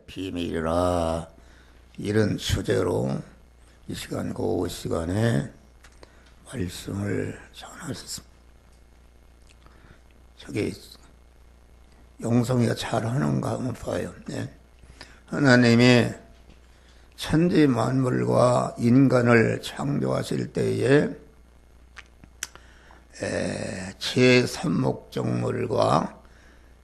비밀이라 이런 주제로 이 시간 그 시간에 말씀을 전하셨습니다. 저기 용성이가 잘하는가 한번 봐요. 네. 하나님이 천지 만물과 인간을 창조하실 때에 제3목적물과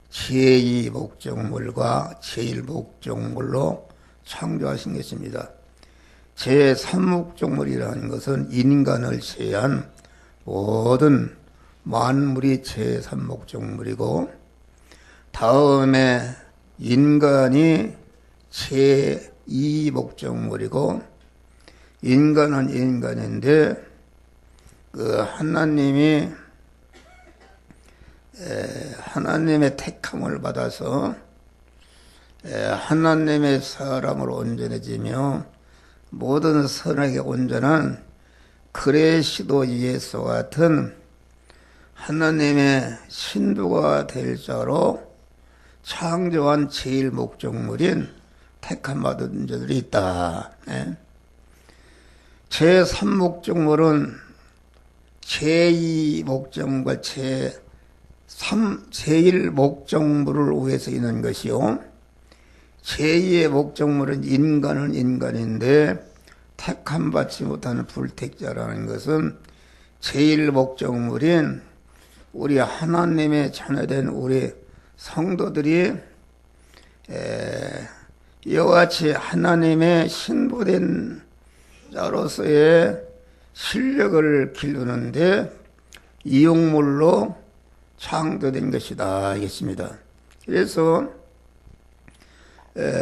제2목적물과 제1목적물로 창조하신 것입니다. 제3목적물이라는 것은 인간을 제한 모든 만물이 제3목적물이고, 다음에 인간이 제2목적물이고, 인간은 인간인데 하나님의 택함을 받아서 하나님의 사람으로 온전해지며 모든 선악에 온전한 그리스도 예수 같은 하나님의 신부가 될 자로 창조한 제일 목적물인 택함 받은 자들이 있다. 제3목적물은 제2목적물과 제1목적물을 위해서 있는 것이요, 제2의 목적물은 인간은 인간인데 택함 받지 못하는 불택자라는 것은 제1목적물인 우리 하나님의 자녀된 우리 성도들이 이와 같이 하나님의 신부된 자로서의 실력을 기르는데 이용물로 창조된 것이다 이겠습니다. 그래서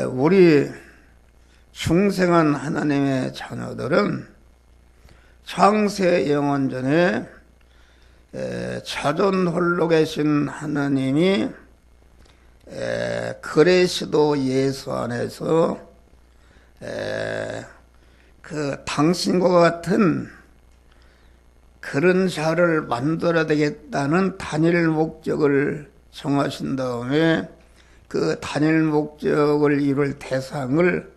우리 중생한 하나님의 자녀들은 창세 영원전에 자존 홀로 계신 하나님이 그리스도 예수 안에서 그 당신과 같은 그런 자를 만들어야 되겠다는 단일 목적을 정하신 다음에 그 단일 목적을 이룰 대상을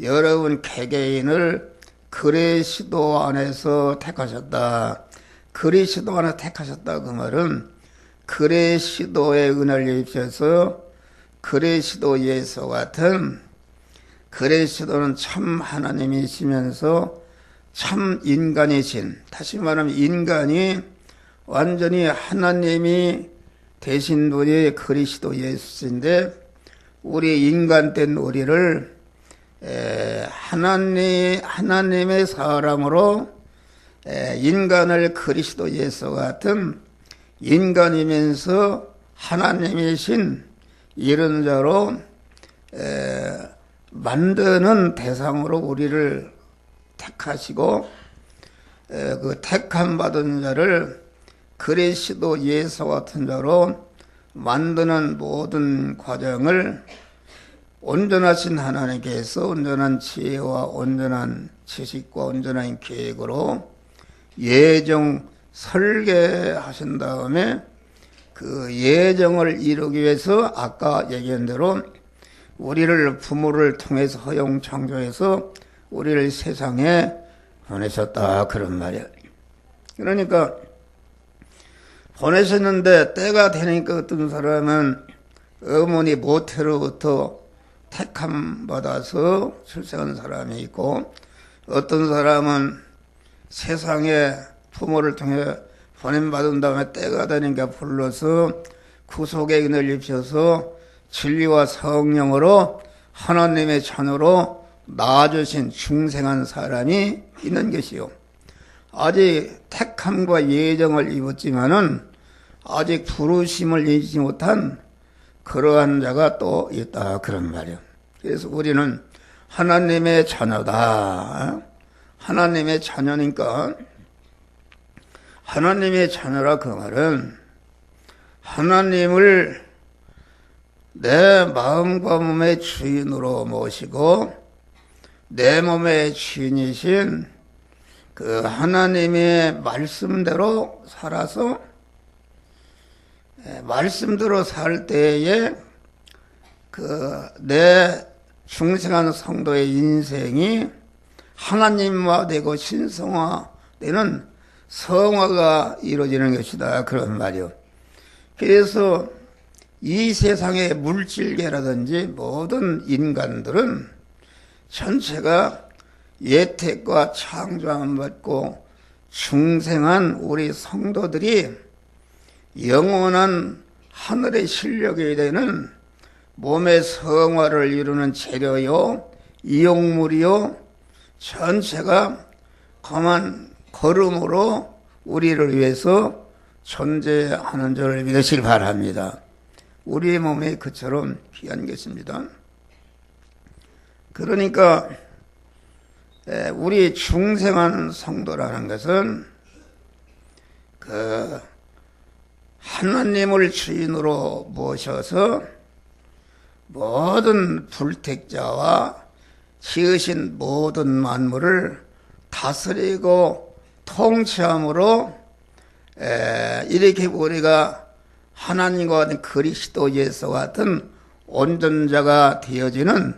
여러분 개개인을 그리스도 안에서 택하셨다. 그리스도 안에서 택하셨다. 그 말은 그리스도의 은혜를 입혀서 그리스도 예수 같은, 그리스도는 참 하나님이시면서 참 인간이신, 다시 말하면 인간이 완전히 하나님이 되신 분이 그리스도 예수인데, 우리 인간된 우리를 하나님의 사람으로 인간을 그리스도 예수 같은 인간이면서 하나님이신 이런 자로 만드는 대상으로 우리를 택하시고, 그 택함 받은 자를 그리스도 예수 같은 자로 만드는 모든 과정을 온전하신 하나님께서 온전한 지혜와 온전한 지식과 온전한 계획으로 예정 설계하신 다음에 그 예정을 이루기 위해서 아까 얘기한 대로 우리를 부모를 통해서 허용 창조해서 우리를 세상에 보내셨다, 그런 말이야. 그러니까 보내셨는데 때가 되니까 어떤 사람은 어머니 모태로부터 택함 받아서 출생한 사람이 있고, 어떤 사람은 세상에 부모를 통해 보냄받은 다음에 때가 되니까 불러서 구속의 은혜를 입혀서 진리와 성령으로 하나님의 자녀로 낳아주신 중생한 사람이 있는 것이요, 아직 택함과 예정을 입었지만은 아직 부르심을 입지 못한 그러한 자가 또 있다, 그런 말이요. 그래서 우리는 하나님의 자녀다. 하나님의 자녀니까, 하나님의 자녀라 그 말은 하나님을 내 마음과 몸의 주인으로 모시고 내 몸의 주인이신 그 하나님의 말씀대로 살아서, 말씀대로 살 때에 그 내 중생한 성도의 인생이 하나님화 되고 신성화되는 성화가 이루어지는 것이다. 그런 말이요. 그래서 이 세상의 물질계라든지 모든 인간들은 전체가 예택과 창조함을 받고 중생한 우리 성도들이 영원한 하늘의 실력이 되는 몸의 성화를 이루는 재료요, 이용물이요, 전체가 거만 걸음으로 우리를 위해서 존재하는 줄 믿으시길 바랍니다. 우리의 몸이 그처럼 귀한 것입니다. 그러니까 우리 중생한 성도라는 것은 그 하나님을 주인으로 모셔서 모든 불택자와 지으신 모든 만물을 다스리고 통치함으로 이렇게 우리가 하나님과 같은 그리스도 예수와 같은 온전자가 되어지는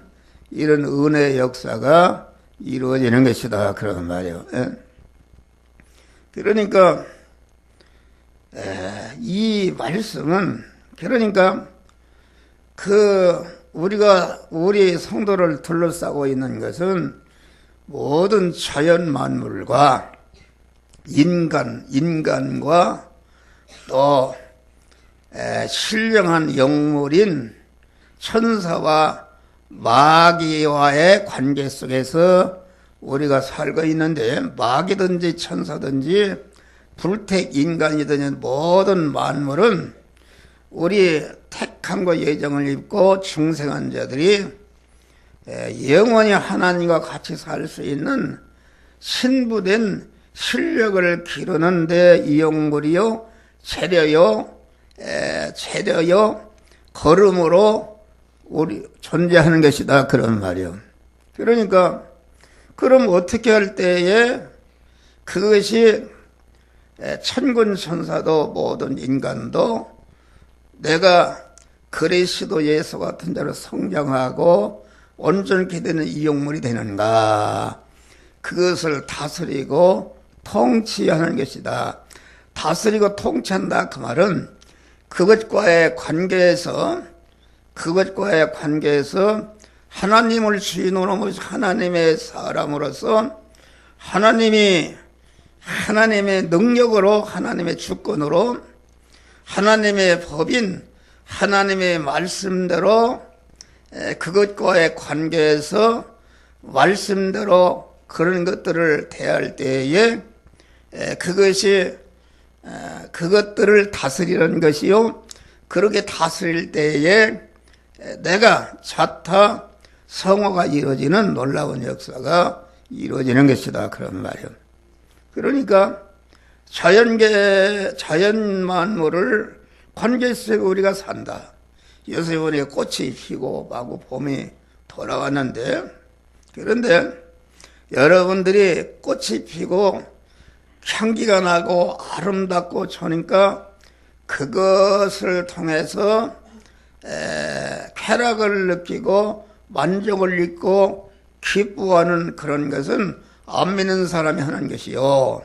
이런 은혜의 역사가 이루어지는 것이다. 그런 말이에요. 그러니까 이 말씀은 그러니까 우리가 우리 성도를 둘러싸고 있는 것은 모든 자연 만물과 인간과 또 신령한 영물인 천사와 마귀와의 관계 속에서 우리가 살고 있는데, 마귀든지 천사든지 불택 인간이든지 모든 만물은 우리 택함과 예정을 입고 중생한 자들이 영원히 하나님과 같이 살 수 있는 신부된 실력을 기르는 데 이용물이요, 재료요, 걸음으로 우리 존재하는 것이다. 그런 말이요. 그러니까 그럼 어떻게 할 때에 그것이 천군 천사도 모든 인간도 내가 그리스도 예수 같은 자로 성장하고 온전케 되는 이용물이 되는가? 그것을 다스리고 통치하는 것이다. 다스리고 통치한다. 그 말은 그것과의 관계에서 하나님을 주인으로 모셔 하나님의 사람으로서 하나님의 능력으로, 하나님의 주권으로, 하나님의 법인 하나님의 말씀대로 그것과의 관계에서 말씀대로 그런 것들을 대할 때에 그것들을 다스리는 것이요, 그렇게 다스릴 때에 내가 자타 성화가 이루어지는 놀라운 역사가 이루어지는 것이다. 그런 말이요. 그러니까 자연 만물을 관계 속에 우리가 산다. 요새 보니까 꽃이 피고 마구 봄이 돌아왔는데, 그런데 여러분들이 꽃이 피고 향기가 나고 아름답고 좋으니까 그것을 통해서 쾌락을 느끼고 만족을 잊고 기뻐하는 그런 것은 안 믿는 사람이 하는 것이요,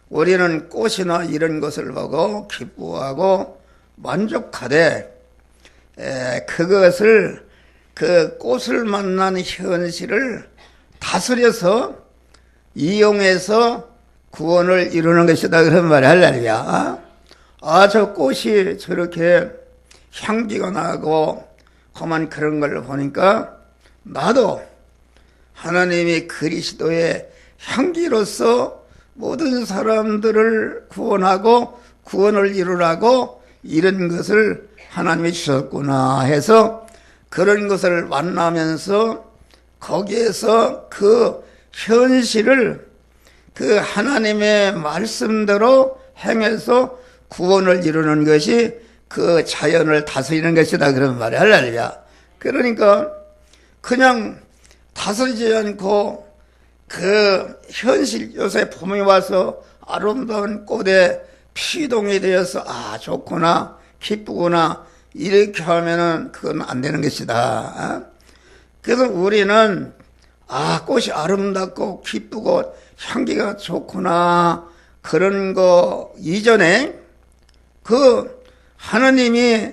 우리는 꽃이나 이런 것을 보고 기뻐하고 만족하되 그것을 그 꽃을 만난 현실을 다스려서 이용해서 구원을 이루는 것이다. 그런 말이 할렐루야. 저 꽃이 저렇게 향기가 나고 험한 그런 걸 보니까 나도 하나님이 그리스도의 향기로서 모든 사람들을 구원하고 구원을 이루라고 이런 것을 하나님이 주셨구나 해서 그런 것을 만나면서 거기에서 그 현실을 그 하나님의 말씀대로 행해서 구원을 이루는 것이 그 자연을 다스리는 것이다. 그런 말이야. 할렐루야. 그러니까 그냥 다스리지 않고 그 현실, 요새 봄이 와서 아름다운 꽃에 피동이 되어서 좋구나, 기쁘구나 이렇게 하면은 그건 안 되는 것이다. 그래서 우리는 꽃이 아름답고 기쁘고 향기가 좋구나 그런 거 이전에 그 하나님이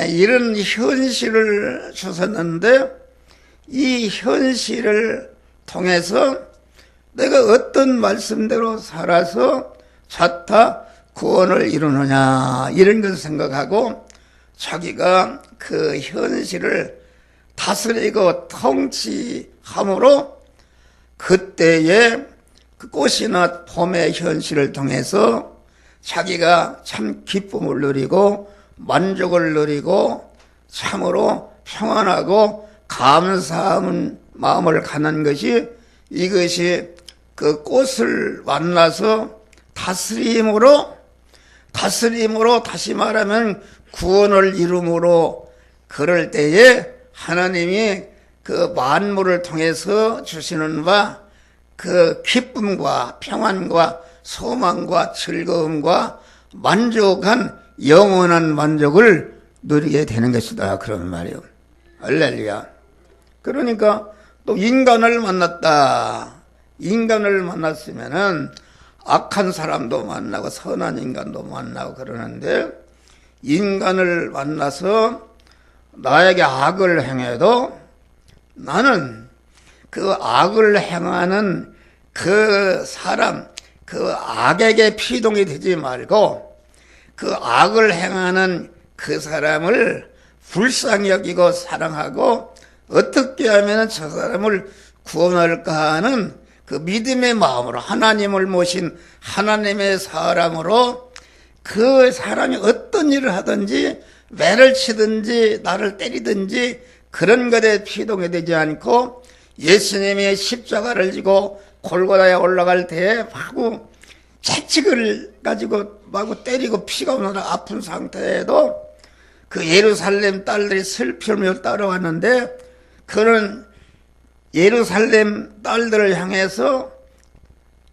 이런 현실을 주셨는데 이 현실을 통해서 내가 어떤 말씀대로 살아서 자타 구원을 이루느냐 이런 것을 생각하고 자기가 그 현실을 다스리고 통치함으로 그때의 그 꽃이나 봄의 현실을 통해서 자기가 참 기쁨을 누리고 만족을 누리고 참으로 평안하고 감사한 마음을 갖는 것이 이것이 그 꽃을 만나서 다스림으로 다시 말하면 구원을 이룸으로 그럴 때에 하나님이 그 만물을 통해서 주시는 바 그 기쁨과 평안과 소망과 즐거움과 만족한 영원한 만족을 누리게 되는 것이다 그런 말이에요. 할렐루야. 그러니까 또 인간을 만났다. 인간을 만났으면은 악한 사람도 만나고 선한 인간도 만나고 그러는데 인간을 만나서 나에게 악을 행해도 나는 그 악을 행하는 그 사람, 그 악에게 피동이 되지 말고 그 악을 행하는 그 사람을 불쌍히 여기고 사랑하고 어떻게 하면 저 사람을 구원할까 하는 그 믿음의 마음으로 하나님을 모신 하나님의 사람으로 그 사람이 어떤 일을 하든지 매를 치든지 나를 때리든지 그런 것에 피동이 되지 않고 예수님이 십자가를 지고 골고다에 올라갈 때에 마구 채찍을 가지고 마구 때리고 피가 나라 아픈 상태에도 그 예루살렘 딸들이 슬픔을 따라왔는데 그런 예루살렘 딸들을 향해서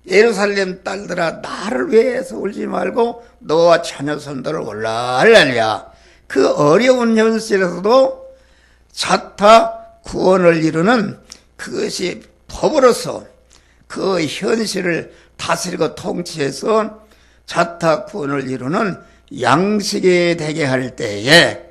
예루살렘 딸들아 나를 위해서 울지 말고 너와 자녀 손들을 올라 할렐루야. 그 어려운 현실에서도 자타 구원을 이루는 그것이 법으로서 그 현실을 다스리고 통치해서 자타 구원을 이루는 양식이 되게 할 때에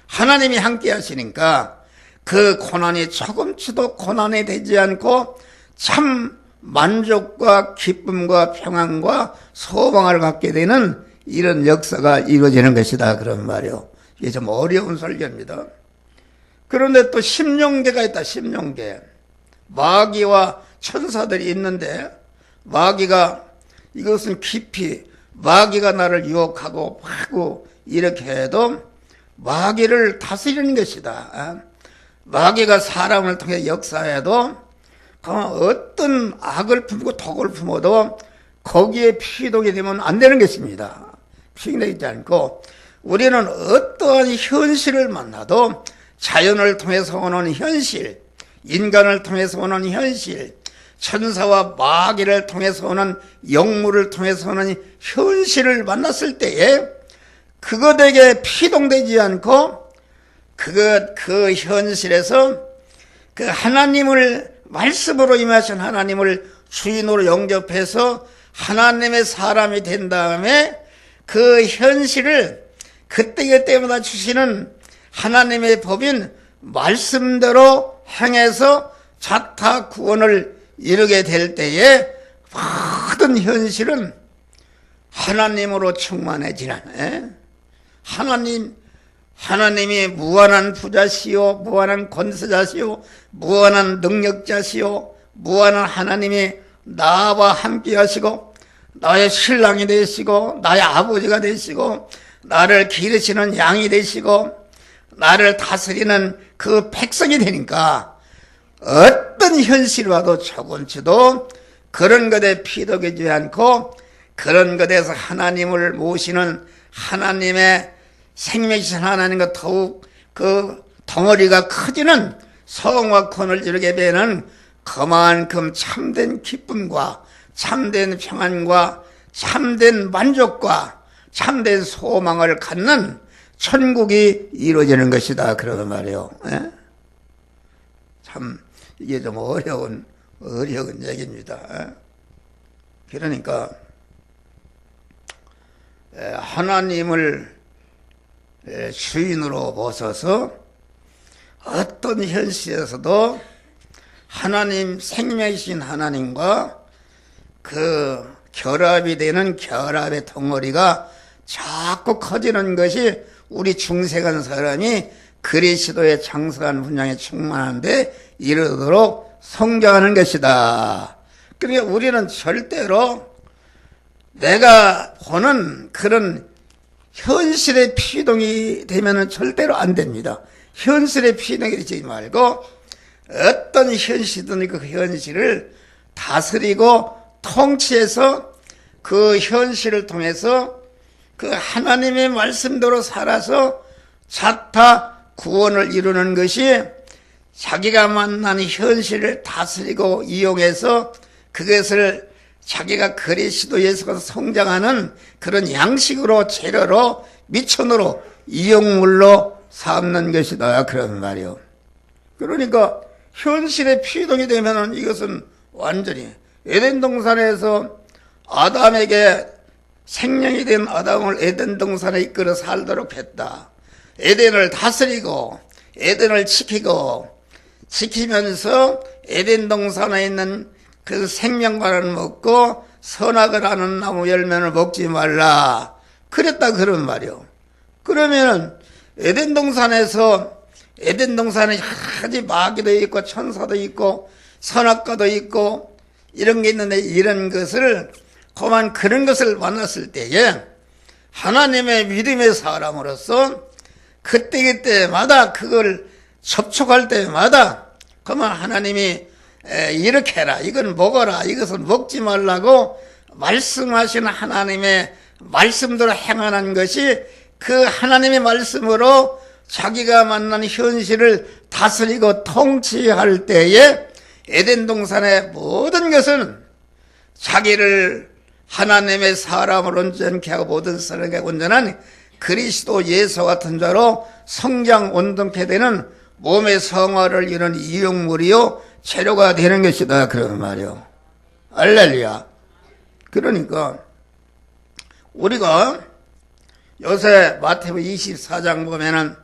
하나님이 함께 하시니까 그 고난이 조금치도 고난이 되지 않고 참 만족과 기쁨과 평안과 소망을 갖게 되는 이런 역사가 이루어지는 것이다 그런 말이요. 이게 좀 어려운 설교입니다. 그런데 또 심령계가 있다. 심령계. 마귀와 천사들이 있는데 마귀가 이것은 깊이 마귀가 나를 유혹하고 하고 이렇게 해도 마귀를 다스리는 것이다. 마귀가 사람을 통해 역사해도 어떤 악을 품고 독을 품어도 거기에 피동이 되면 안 되는 것입니다. 피동되지 않고 우리는 어떠한 현실을 만나도 자연을 통해서 오는 현실, 인간을 통해서 오는 현실, 천사와 마귀를 통해서 오는 영물을 통해서 오는 현실을 만났을 때에 그것에게 피동되지 않고 그 현실에서 그 하나님을 말씀으로 임하신 하나님을 주인으로 영접해서 하나님의 사람이 된 다음에 그 현실을 그때그때마다 주시는 하나님의 법인 말씀대로 행해서 자타 구원을 이루게 될 때에 모든 현실은 하나님으로 충만해지는 하나님이 무한한 부자시요 무한한 권세자시요 무한한 능력자시요 무한한 하나님이 나와 함께 하시고 나의 신랑이 되시고 나의 아버지가 되시고 나를 기르시는 양이 되시고 나를 다스리는 그 백성이 되니까 어떤 현실이 와도 조금치도 그런 것에 피덕이지 않고 그런 것에서 하나님을 모시는 하나님의 생명이신 하나님과 더욱 그 덩어리가 커지는 성과 권을 이루게 되는 그만큼 참된 기쁨과 참된 평안과 참된 만족과 참된 소망을 갖는 천국이 이루어지는 것이다 그러는 말이에요. 참 이게 좀 어려운 얘기입니다. 그러니까 하나님을 주인으로 모셔서 어떤 현실에서도 하나님, 생명이신 하나님과 그 결합이 되는 결합의 덩어리가 자꾸 커지는 것이 우리 중생한 사람이 그리스도의 장성한 분량에 충만한데 이르도록 성장하는 것이다. 그러니까 우리는 절대로 내가 보는 그런 현실의 피동이 되면은 절대로 안 됩니다. 현실의 피동이 되지 말고 어떤 현실이든 그 현실을 다스리고 통치해서 그 현실을 통해서 그 하나님의 말씀대로 살아서 자타 구원을 이루는 것이 자기가 만난 현실을 다스리고 이용해서 그것을 자기가 그리스도 예수가 성장하는 그런 양식으로 재료로 미천으로 이용물로 삼는 것이다 그런 말이요. 그러니까 현실의 피동이 되면은 이것은 완전히 에덴 동산에서 아담에게 생명이 된 아담을 에덴 동산에 이끌어 살도록 했다. 에덴을 다스리고 에덴을 지키면서 에덴 동산에 있는 그 생명과를 먹고 선악을 하는 나무 열매를 먹지 말라. 그랬다 그런 말이요. 그러면은 에덴 동산에 아주 마귀도 있고 천사도 있고 선악과도 있고 이런 게 있는데 이런 것을 그런 것을 만났을 때에 하나님의 믿음의 사람으로서 그때마다 그걸 접촉할 때마다 그러면 하나님이 이렇게 해라, 이건 먹어라, 이것은 먹지 말라고 말씀하시는 하나님의 말씀대로 행하는 것이 그 하나님의 말씀으로 자기가 만난 현실을 다스리고 통치할 때에 에덴 동산의 모든 것은 자기를 하나님의 사람으로 온전케 하고 모든 사람에게 온전한 그리스도 예수 같은 자로 성장 온전케 되는 몸의 성화를 이루는 이용물이요 재료가 되는 것이다 그런 말이요. 할렐루야. 그러니까 우리가 요새 마태복음 24장 보면은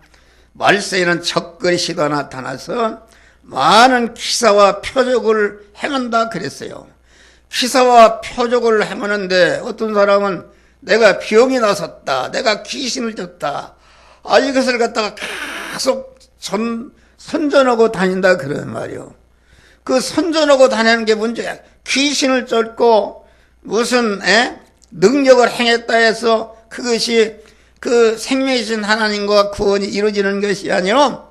말세에는 적그리스도가 나타나서 많은 기사와 표적을 행한다 그랬어요. 기사와 표적을 행하는데 어떤 사람은 내가 병이 나섰다, 내가 귀신을 졌다, 이것을 갖다가 계속 선전하고 다닌다 그런 말이요. 그 선전하고 다니는 게 문제야. 귀신을 쫓고 무슨 능력을 행했다 해서 그것이 그 생명이신 하나님과 구원이 이루어지는 것이 아니라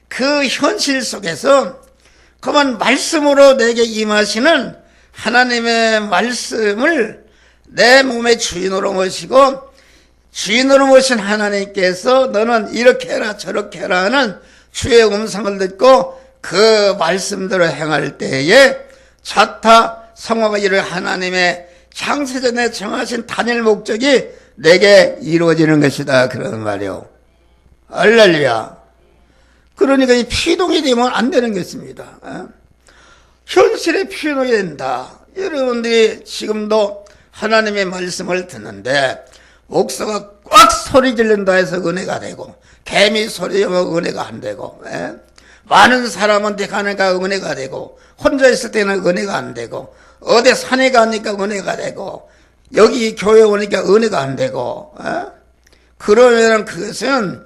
그 현실 속에서 그만 말씀으로 내게 임하시는 하나님의 말씀을 내 몸의 주인으로 모시고 주인으로 모신 하나님께서 너는 이렇게 해라 저렇게 해라 하는 주의 음성을 듣고 그 말씀대로 행할 때에 자타 성화가 이룰 하나님의 창세전에 정하신 단일 목적이 내게 이루어지는 것이다 그런 말이요. 할렐루야. 그러니까 이 피동이 되면 안 되는 것입니다. 현실에 피동이 된다. 여러분들이 지금도 하나님의 말씀을 듣는데 목사가 꽉 소리 지른다 해서 은혜가 되고 개미 소리 지르면 은혜가 안 되고 많은 사람한테 가니까 은혜가 되고 혼자 있을 때는 은혜가 안 되고 어디 산에 가니까 은혜가 되고 여기 교회 오니까 은혜가 안 되고 그러면 그것은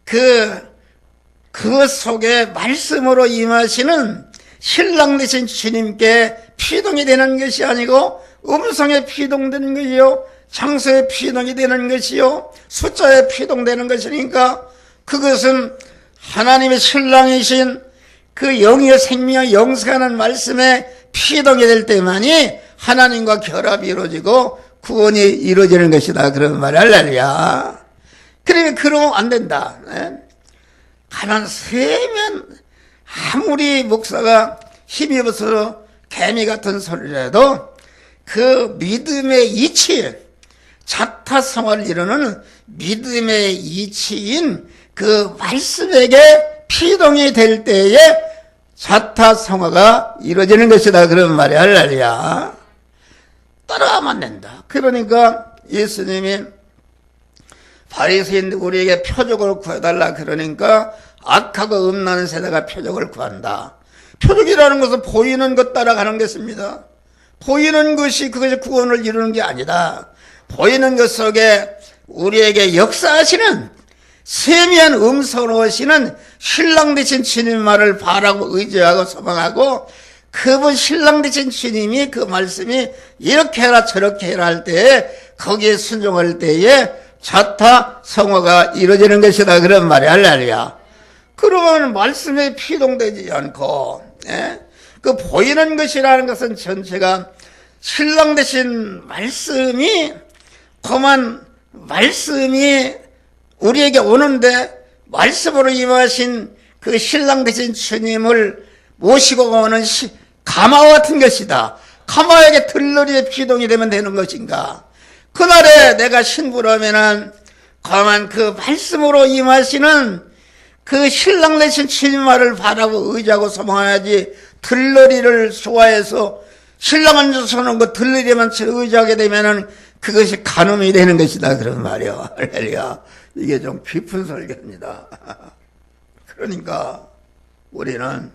그 속에 말씀으로 임하시는 신랑 되신 주님께 피동이 되는 것이 아니고 음성에 피동되는 것이요 장소에 피동이 되는 것이요 숫자에 피동되는 것이니까 그것은 하나님의 신랑이신 그 영의 생명의 영생하는 말씀에 피동이 될 때만이 하나님과 결합이 이루어지고 구원이 이루어지는 것이다 그런 말 할렐루야. 그러면 그러면 안 된다. 가만 세면 아무리 목사가 힘이 없어서 개미 같은 소리라도 그 믿음의 이치 자타성화를 이루는 믿음의 이치인 그 말씀에게 피동이 될 때에 자타성화가 이루어지는 것이다. 그런 말이 할렐루야. 따라가면 안 된다. 그러니까 예수님이 바리새인들 우리에게 표적을 구해달라 그러니까 악하고 음란한 세대가 표적을 구한다. 표적이라는 것은 보이는 것 따라가는 것입니다. 보이는 것이 그것이 구원을 이루는 게 아니다. 보이는 것 속에 우리에게 역사하시는 세미한 음성으로 오시는 신랑 되신 주님 말을 바라고 의지하고 소망하고 그분 신랑 되신 주님이 그 말씀이 이렇게 해라 저렇게 해라 할 때에 거기에 순종할 때에 자타 성화가 이루어지는 것이다. 그런 말이 할렐루야. 그러면 말씀에 피동되지 않고 그 보이는 것이라는 것은 전체가 신랑 되신 말씀이 그만 말씀이 우리에게 오는데 말씀으로 임하신 그 신랑 되신 주님을 모시고 오는 가마와 같은 것이다. 가마에게 들러리에 피동이 되면 되는 것인가. 그날에 내가 신부라면은 가만 그 말씀으로 임하시는 그 신랑 되신 주님 말을 바라고 의지하고 소망해야지 들러리를 좋아해서 신랑 앉아서는 그 들러리에만 의지하게 되면은 그것이 간음이 되는 것이다. 그런 말이요. 할렐루야. 이게 좀 깊은 설교입니다. 그러니까 우리는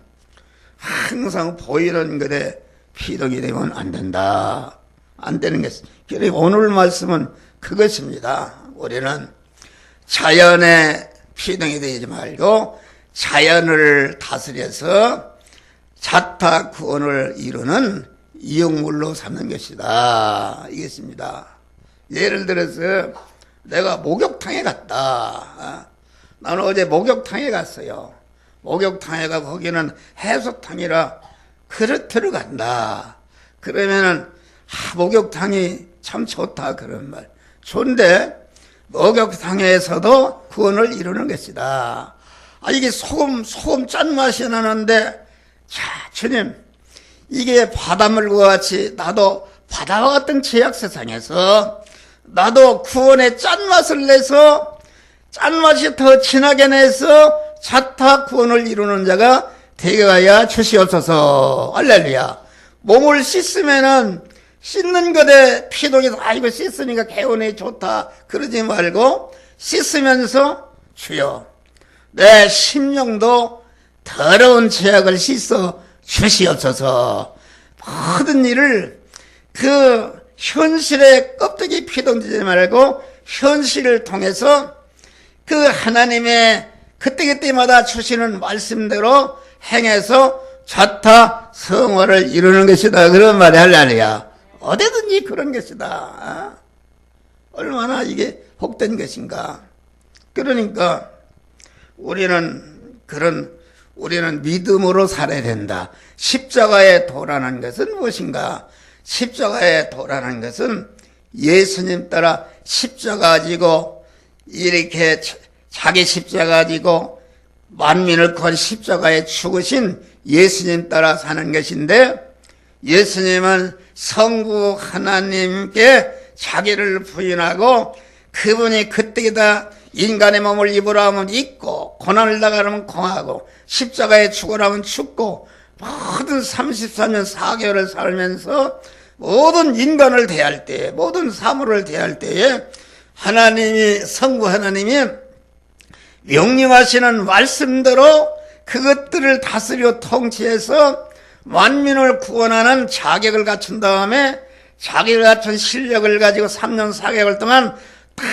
항상 보이는 것에 피동이 되면 안 된다. 안 되는 것이. 그러니까 오늘 말씀은 그것입니다. 우리는 자연에 피동이 되지 말고 자연을 다스려서 자타 구원을 이루는 이용물로 삼는 것이다. 이것입니다. 예를 들어서 내가 목욕탕에 갔다. 나는 어제 목욕탕에 갔어요. 목욕탕에 가 거기는 해수탕이라 그릇 들어간다. 그러면은 목욕탕이 참 좋다 그런 말. 좋은데 목욕탕에서도 구원을 이루는 것이다. 이게 소금 짠맛이 나는데 자 주님 이게 바닷물과 같이 나도 바다와 같은 죄악 세상에서 나도 구원의 짠맛을 내서 짠맛이 더 진하게 내서 자타 구원을 이루는 자가 되게 하여 주시옵소서. 할렐루야. 몸을 씻으면은 씻는 것에 피동이 이거 씻으니까 개운해 좋다 그러지 말고 씻으면서 주여 내 심령도 더러운 죄악을 씻어 주시옵소서. 모든 일을 그 현실의 껍데기 피동되지 말고 현실을 통해서 그 하나님의 그때그때마다 주시는 말씀대로 행해서 자타 성화를 이루는 것이다. 그런 말이 할렐루야. 어디든지 그런 것이다. 얼마나 이게 복된 것인가. 그러니까 우리는 믿음으로 살아야 된다. 십자가의 도라는 것은 무엇인가? 십자가의 도라는 것은 예수님 따라 십자가 지고 이렇게 자기 십자가 지고 만민을 구한 십자가에 죽으신 예수님 따라 사는 것인데 예수님은 성부 하나님께 자기를 부인하고 그분이 그때다 인간의 몸을 입으라 하면 입고 고난을 당하면 공하고 십자가에 죽으라면 죽고 모든 33년 4개월을 살면서 모든 인간을 대할 때 모든 사물을 대할 때에 하나님이 성부 하나님이 명령하시는 말씀대로 그것들을 다스려 통치해서 만민을 구원하는 자격을 갖춘 다음에 자격을 갖춘 실력을 가지고 3년 4개월 동안 다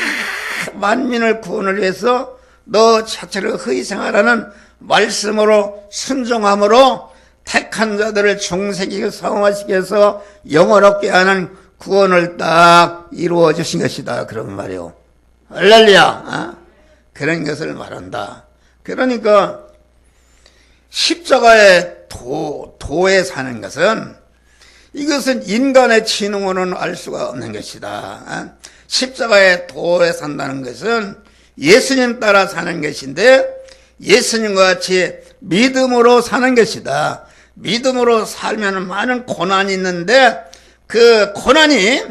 만민을 구원을 위해서 너 자체를 희생하라는 말씀으로 순종함으로 택한 자들을 중생에게 성화시켜서 영원롭게 하는 구원을 딱 이루어 주신 것이다. 그런 말이요. 할렐루야. 그런 것을 말한다. 그러니까 십자가의 도에 사는 것은 이것은 인간의 지능으로는 알 수가 없는 것이다. 십자가의 도에 산다는 것은 예수님 따라 사는 것인데 예수님과 같이 믿음으로 사는 것이다. 믿음으로 살면 많은 고난이 있는데 그 고난이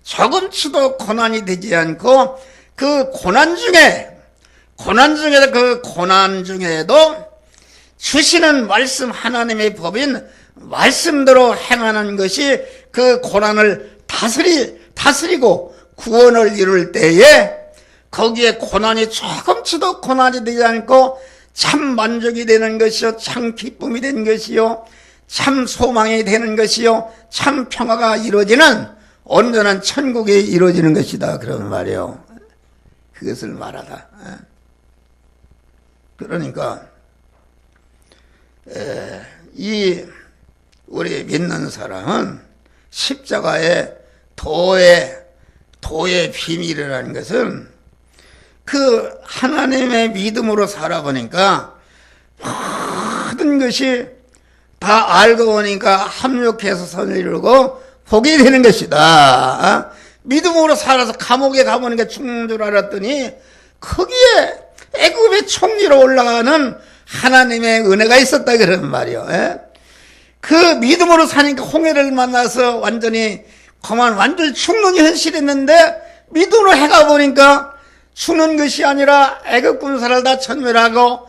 조금치도 고난이 되지 않고 그 고난 중에도 주시는 말씀 하나님의 법인 말씀대로 행하는 것이 그 고난을 다스리고 구원을 이룰 때에 거기에 고난이 조금치도 고난이 되지 않고 참 만족이 되는 것이요, 참 기쁨이 되는 것이요, 참 소망이 되는 것이요, 참 평화가 이루어지는 온전한 천국이 이루어지는 것이다. 그런 말이에요. 그것을 말하다. 그러니까 이 우리 믿는 사람은 십자가의 도의 비밀이라는 것은 그 하나님의 믿음으로 살아보니까 모든 것이 다 알고 보니까 합력해서 선을 이루고 복이 되는 것이다. 믿음으로 살아서 감옥에 가보니까 죽는 줄 알았더니 거기에 애굽의 총리로 올라가는 하나님의 은혜가 있었다 그런 말이요. 그 믿음으로 사니까 홍해를 만나서 완전히 죽는 현실이었는데 믿음으로 해가 보니까 죽는 것이 아니라 애굽 군사를 다 전멸하고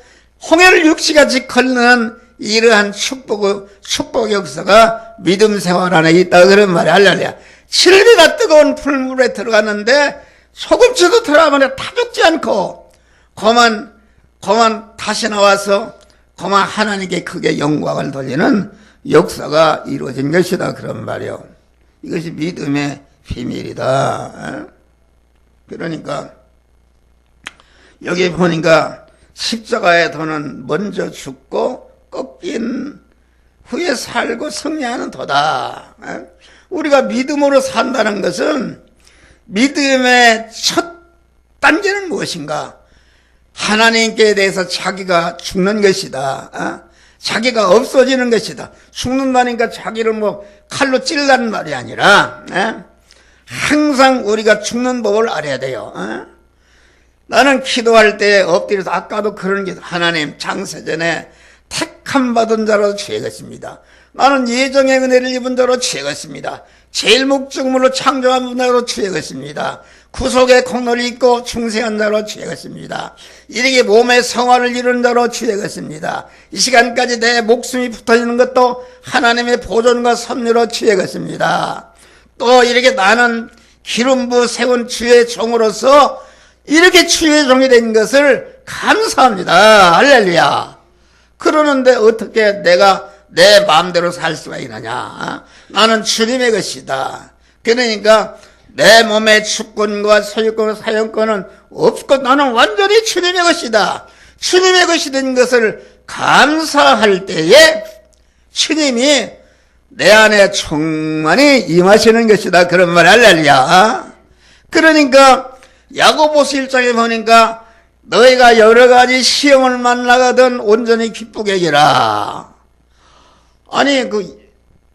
홍해를 육시같이 건너는 이러한 축복 역사가 믿음 생활 안에 있다 그런 말이 할렐루야. 7배가 뜨거운 풀물에 들어갔는데 소금치도 들어가면 다 죽지 않고 그만 다시 나와서 그만 하나님께 크게 영광을 돌리는 역사가 이루어진 것이다 그런 말이요. 이것이 믿음의 비밀이다. 그러니까 여기 보니까 십자가의 도는 먼저 죽고 꺾인 후에 살고 승리하는 도다. 우리가 믿음으로 산다는 것은 믿음의 첫 단계는 무엇인가? 하나님께 대해서 자기가 죽는 것이다. 자기가 없어지는 것이다. 죽는다니까 자기를 칼로 찔라는 말이 아니라 항상 우리가 죽는 법을 알아야 돼요. 나는 기도할 때 엎드려서 아까도 그런 게 하나님 창세전에 택함 받은 자로 죄겠습니다. 나는 예정의 은혜를 입은 자로 죄겠습니다. 제일 목적물로 창조한 자로 죄겠습니다. 구속의 공로를 입고 충성한 자로 죄겠습니다. 이렇게 몸의 성화를 이룬 자로 죄겠습니다. 이 시간까지 내 목숨이 붙어있는 것도 하나님의 보존과 섭리로 죄겠습니다. 또 이렇게 나는 기름 부어 세운 주의 종으로서 이렇게 주의 종이 된 것을 감사합니다. 할렐루야. 그러는데 어떻게 내가 내 마음대로 살 수가 있느냐? 나는 주님의 것이다. 그러니까 내 몸의 주권과 소유권과 사용권은 없고 나는 완전히 주님의 것이다. 주님의 것이 된 것을 감사할 때에 주님이 내 안에 충만히 임하시는 것이다. 그런 말 할렐루야. 그러니까 야고보서 1장에 보니까 너희가 여러 가지 시험을 만나거든 온전히 기쁘게 여기라. 아니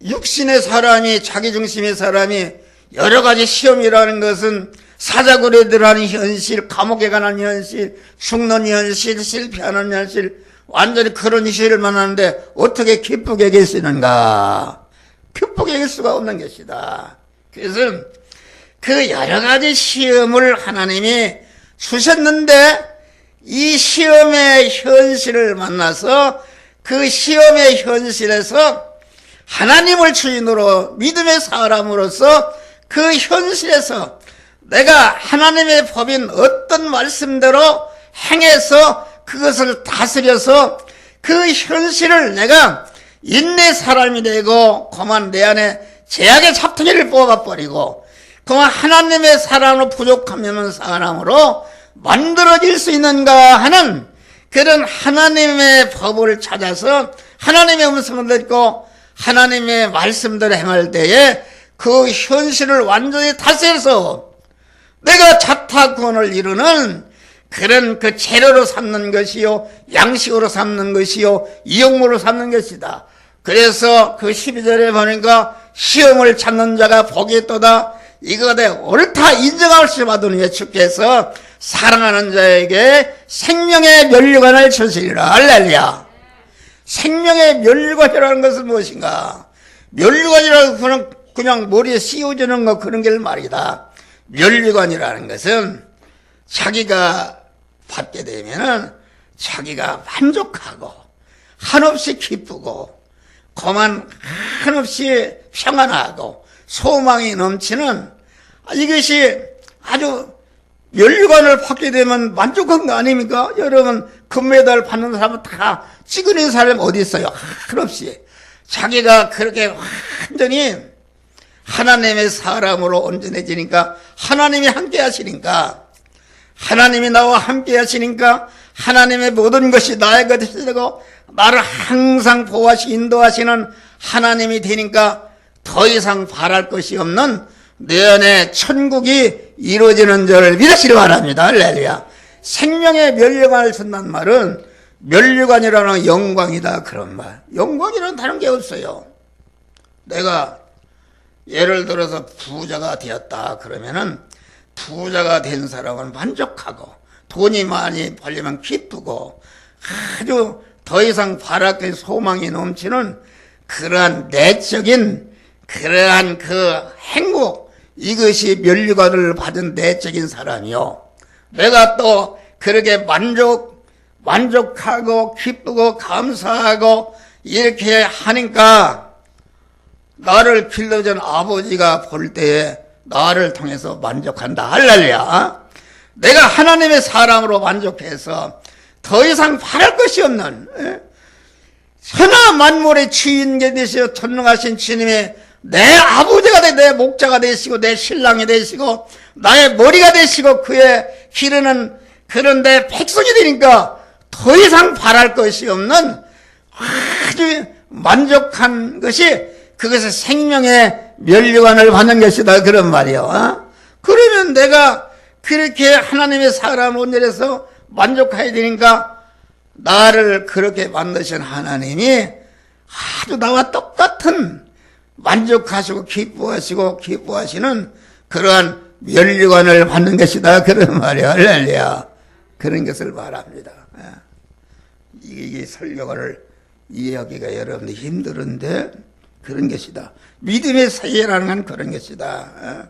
육신의 사람이 자기중심의 사람이 여러 가지 시험이라는 것은 사자굴에 들어가는 현실, 감옥에 가는 현실, 죽는 현실, 실패하는 현실, 완전히 그런 현실을 만나는데 어떻게 기쁘게 여길 수 있는가? 기쁘게 여길 수가 없는 것이다. 그래서 그 여러 가지 시험을 하나님이 주셨는데 이 시험의 현실을 만나서 그 시험의 현실에서 하나님을 주인으로 믿음의 사람으로서 그 현실에서 내가 하나님의 법인 어떤 말씀대로 행해서 그것을 다스려서 그 현실을 내가 인내 사람이 되고 그만 내 안에 제약의 잡통이를 뽑아버리고 그만 하나님의 사람으로 부족하면 사람으로 만들어질 수 있는가 하는 그런 하나님의 법을 찾아서 하나님의 음성을 듣고 하나님의 말씀대로 행할 때에 그 현실을 완전히 다스려서 내가 자타구원을 이루는 그런 그 재료로 삼는 것이요, 양식으로 삼는 것이요, 이용물로 삼는 것이다. 그래서 그 12절에 보니까 시험을 찾는 자가 복이 있도다. 이것에 옳다 인정할 수 받으니 주께서 사랑하는 자에게 생명의 면류관을 주시리라. 할렐루야. 생명의 면류관이라는 것은 무엇인가? 면류관이라는 그냥 머리에 씌워주는 거 그런 게 말이다. 면류관이라는 것은 자기가 받게 되면은 자기가 만족하고 한없이 기쁘고 고만 한없이 평안하고 소망이 넘치는 이것이 아주 면류관을 받게 되면 만족한 거 아닙니까? 여러분 금메달 받는 사람은 다 찍어낸 사람이 어디 있어요? 한없이 자기가 그렇게 완전히 하나님의 사람으로 온전해지니까 하나님이 함께 하시니까 하나님이 나와 함께 하시니까 하나님의 모든 것이 나의 것이 되고 나를 항상 보호하시 인도하시는 하나님이 되니까 더 이상 바랄 것이 없는 내 안에 천국이 이루어지는 줄 믿으시기 바랍니다. 할렐루야. 생명의 면류관을 쓴다는 말은 면류관이라는 영광이다 그런 말. 영광이라는 다른 게 없어요. 내가 예를 들어서 부자가 되었다 그러면은 부자가 된 사람은 만족하고 돈이 많이 벌리면 기쁘고 아주 더 이상 바랄 게 소망이 넘치는 그러한 내적인 그러한 그 행복, 이것이 면류관을 받은 내적인 사람이요. 내가 또 그렇게 만족하고 기쁘고 감사하고 이렇게 하니까 나를 길러준 아버지가 볼 때에 나를 통해서 만족한다. 할렐루야. 내가 하나님의 사람으로 만족해서 더 이상 바랄 것이 없는 천하 만물의 주인이 되시어 전능하신 주님의 내 아버지가 내 목자가 되시고 내 신랑이 되시고 나의 머리가 되시고 그의 기르는 그런 내 백성이 되니까 더 이상 바랄 것이 없는 아주 만족한 것이 그것의 생명의 면류관을 받는 것이다 그런 말이요. 그러면 내가 그렇게 하나님의 사람을 온전해서 만족해야 되니까 나를 그렇게 만드신 하나님이 아주 나와 똑같은 만족하시고 기뻐하시는 그러한 면류관을 받는 것이다 그런 말이야. 할렐루야. 그런 것을 말합니다. 이게 설교를 이해하기가 여러분들 힘들은데 그런 것이다. 믿음의 세계라는 건 그런 것이다.